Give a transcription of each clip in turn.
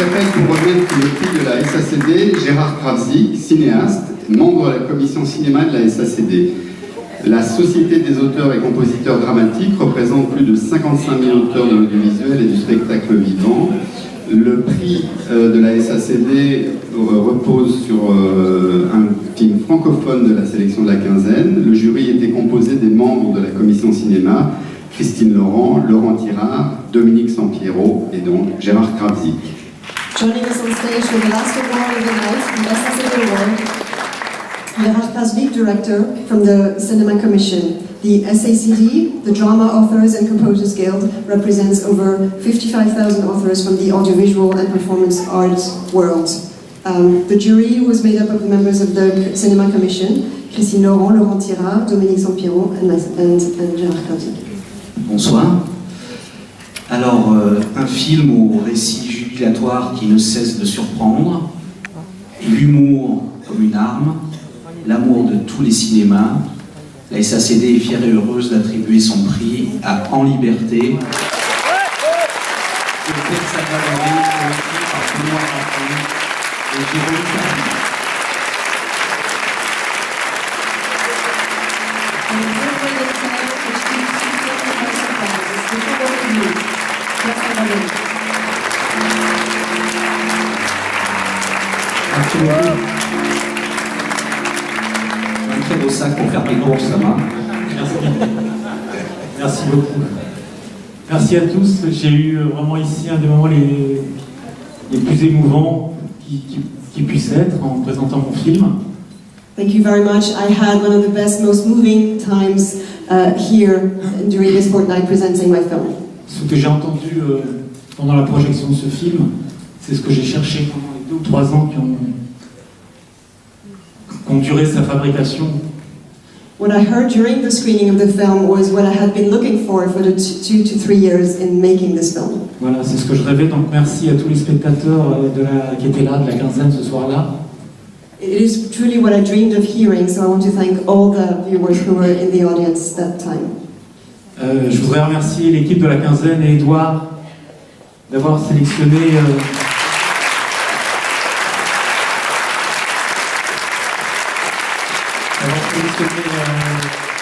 j'appelle pour remettre le prix de la SACD Gérard Krawczyk, cinéaste, membre de la commission cinéma de la SACD. La Société des auteurs et compositeurs dramatiques représente plus de 55 000 auteurs de l'audiovisuel et du spectacle vivant. Le prix de la SACD repose sur un film francophone de la sélection de la quinzaine. Le jury était composé des membres de la commission cinéma, Christine Laurent, Laurent Tirard, Dominique Sampiero et donc Gérard Krawczyk. Joining us on stage for the last award of the night, the SACD Award, Gérard Krawczyk, director from the Cinema Commission. The SACD, the Drama Authors and Composers Guild, represents over 55,000 authors from the audiovisual and performance arts world. The jury was made up of the members of the Cinema Commission, Christine Laurent, Laurent Tirard, Dominique Sampiero, and Gérard Krawczyk. Bonsoir. Alors, un film au récit jubilatoire qui ne cesse de surprendre, l'humour comme une arme, l'amour de tous les cinémas. La SACD est fière et heureuse d'attribuer son prix à En Liberté. Le texte à valorer, écrit par Benoît Raton et Jérôme Carly. Merci beaucoup. Un très beau sac pour faire des courses, ça va. Merci beaucoup. Merci à tous. J'ai eu vraiment ici un des moments les plus émouvants qui puissent être en présentant mon film. Thank you very much. I had one of the best, most moving times here during this fortnight presenting my film. Ce que j'ai entendu pendant la projection de ce film, c'est ce que j'ai cherché pendant les 2 ou 3 ans qui ont duré sa fabrication. What I heard during the screening of the film was what I had been looking for the 2 to 3 years in making this film. Voilà, c'est ce que je rêvais. Donc merci à tous les spectateurs qui étaient là, de la quinzaine ce soir-là. It is truly what I dreamed of hearing, so I want to thank all the viewers who were in the audience that time. Je voudrais remercier l'équipe de la quinzaine et Edouard d'avoir sélectionné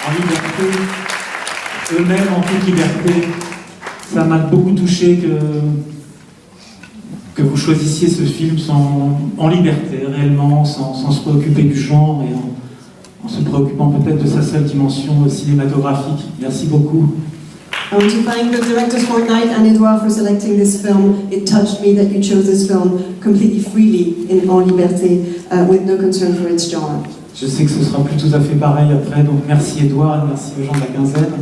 en liberté, eux-mêmes en toute liberté. Ça m'a beaucoup touché que vous choisissiez ce film en liberté, réellement, sans se préoccuper du genre et en se préoccupant peut-être de sa seule dimension cinématographique. Merci beaucoup. I want to thank the directors Fortnight and Edouard for selecting this film. It touched me that you chose this film completely freely en liberté, with no concern for its genre. Je sais que ce sera plus tout à fait pareil après, donc merci Edouard, merci aux gens de la quinzaine.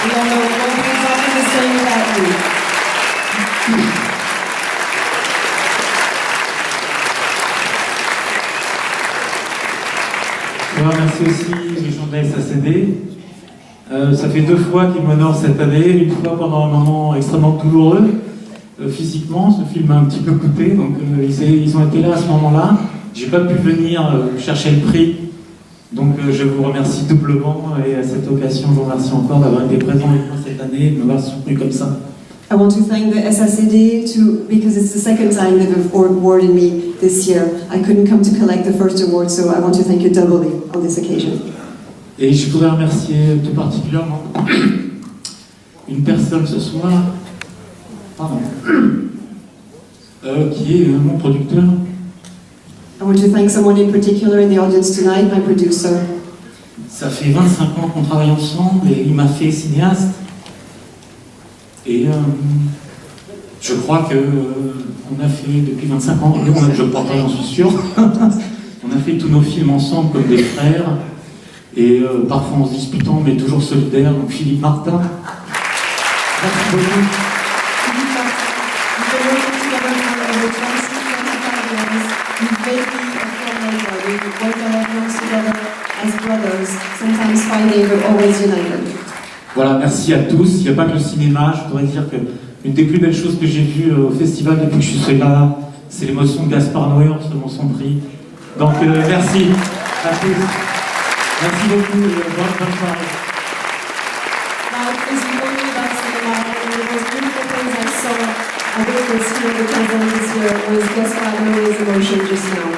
We all know exactly the same about you. Je remercie aussi les gens de la SACD. Ça fait 2 fois qu'ils m'honorent cette année, une fois pendant un moment extrêmement douloureux physiquement. Ce film m'a un petit peu coûté, donc ils ont été là à ce moment-là. J'ai pas pu venir chercher le prix, donc je vous remercie doublement et à cette occasion je vous remercie encore d'avoir été présent avec moi cette année et de m'avoir soutenu comme ça. I want to thank the SACD because it's the second time they've awarded me this year. I couldn't come to collect the first award, so I want to thank you doubly on this occasion. Et je voudrais remercier tout particulièrement une personne ce soir, pardon, qui est mon producteur. I want to thank someone in particular in the audience tonight, my producer. Ça fait 25 ans qu'on travaille ensemble et il m'a fait cinéaste. Et je crois que on a fait depuis 25 ans, je crois pas, j'en suis sûr, on a fait tous nos films ensemble comme des frères. Et parfois en se disputant, mais toujours solidaires. Donc Philippe Martin. Merci beaucoup. Voilà, merci à tous. Il n'y a pas que le cinéma. Je voudrais dire que une des plus belles choses que j'ai vues au festival depuis que je suis là, c'est l'émotion de Gaspard Noé en recevant son prix. Donc merci à tous. Merci beaucoup et bonne soirée. Now, it's important about cinema, and one of the most beautiful things I saw I think this year, the president this year was just Mary's emotion just now.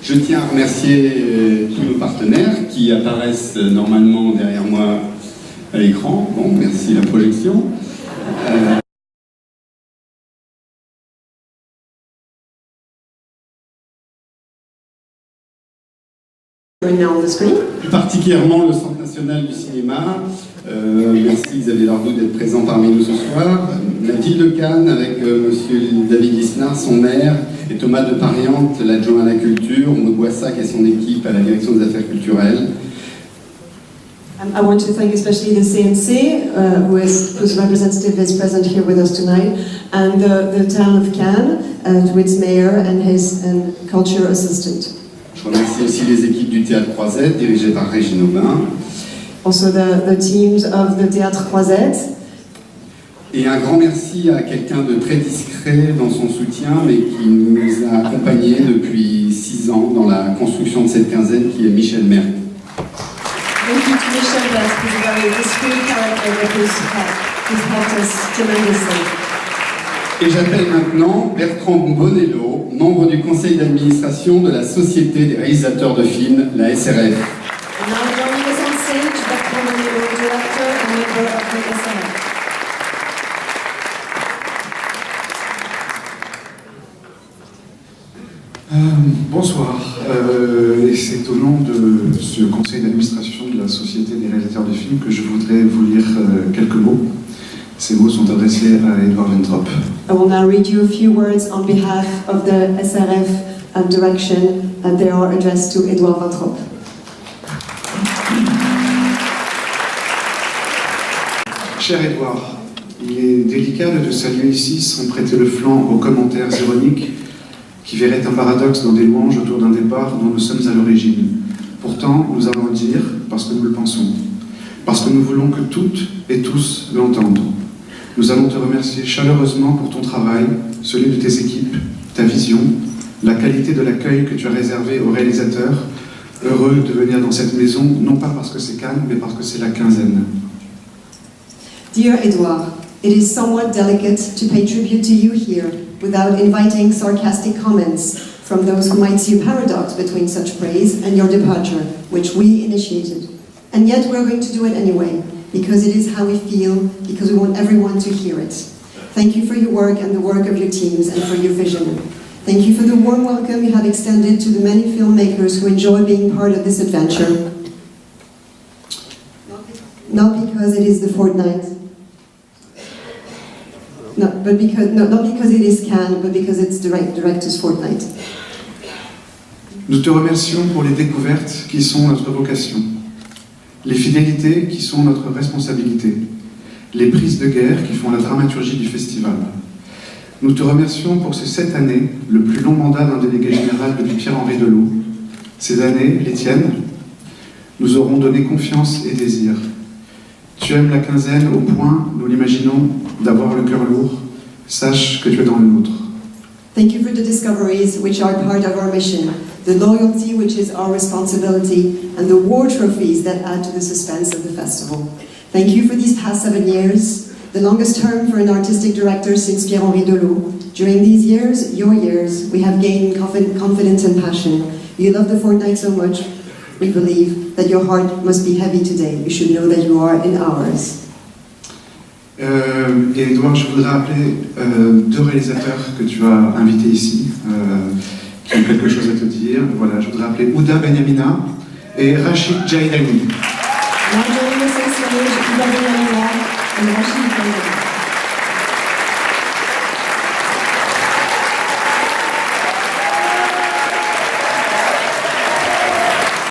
Je tiens à remercier tous nos partenaires qui apparaissent normalement derrière moi à l'écran. Bon, merci la projection. Now on the screen. Plus particulièrement le Centre national du cinéma. Merci Xavier Lardou d'être présent parmi nous ce soir. La ville de Cannes avec monsieur David Lisnard, son maire, et Thomas de Pariante, l'adjoint à la culture, Maud Boissac et son équipe à la direction des affaires culturelles. I want to thank especially the CNC, whose representative is present here with us tonight, and the town of Cannes, to its mayor and his culture assistant. Je remercie aussi les équipes du Théâtre Croisette, dirigées par Régine Aubin. Also the teams of the Théâtre Croisette. Et un grand merci à quelqu'un de très discret dans son soutien, mais qui nous a accompagnés depuis 6 ans dans la construction de cette quinzaine, qui est Michel Merck. Thank you to Michel Merck, who's a very discreet character who's helped us tremendously. Et j'appelle maintenant Bertrand Bonello, membre du conseil d'administration de la Société des réalisateurs de films, la SRF. And now joining us on stage, Bertrand Bonello, director and member of the SRF. Bonsoir, et c'est au nom de ce conseil d'administration de la Société des réalisateurs de films que je voudrais vous lire quelques mots. Ces mots sont adressés à Edouard Ventrop. I will now read you a few words on behalf of the SRF direction, and they are addressed to Edouard Ventrop. Cher Edouard, il est délicat de te saluer ici sans prêter le flanc aux commentaires ironiques qui verraient un paradoxe dans des louanges autour d'un départ dont nous sommes à l'origine. Pourtant, nous allons le dire parce que nous le pensons, parce que nous voulons que toutes et tous l'entendent. Nous allons te remercier chaleureusement pour ton travail, celui de tes équipes, ta vision, la qualité de l'accueil que tu as réservé aux réalisateurs, heureux de venir dans cette maison, non pas parce que c'est Cannes, mais parce que c'est la quinzaine. Dear Edouard, it is somewhat delicate to pay tribute to you here without inviting sarcastic comments from those who might see a paradox between such praise and your departure, which we initiated. And yet we're going to do it anyway, because it is how we feel, because we want everyone to hear it. Thank you for your work and the work of your teams and for your vision. Thank you for the warm welcome you have extended to the many filmmakers who enjoy being part of this adventure. Not because it is the fortnight. Not because it is Cannes, but because it's Director's Fortnight. Nous te remercions pour les découvertes qui sont notre vocation, les fidélités qui sont notre responsabilité, les prises de guerre qui font la dramaturgie du festival. Nous te remercions pour ces 7 années, le plus long mandat d'un délégué général depuis Pierre-Henri Delot. Ces années, les tiennes, nous auront donné confiance et désir. Tu aimes la quinzaine au point, nous l'imaginons, d'avoir le cœur lourd. Sache que tu es dans le nôtre. Thank you for the discoveries which are part of our mission, the loyalty which is our responsibility, and the war trophies that add to the suspense of the festival. Thank you for these past 7 years, the longest term for an artistic director since Pierre-Henri Delot. During these years, your years, we have gained confidence and passion. You love the fortnight so much, we believe that your heart must be heavy today. You should know that you are in ours. Et Edouard, je voudrais appeler 2 réalisateurs que tu as invités ici, qui ont quelque chose à te dire. Voilà, je voudrais appeler Ouda Benyamina et Rachid Jaïdani. Now joining us on stage, Ouda Benyamina and Rachid Jaïdani.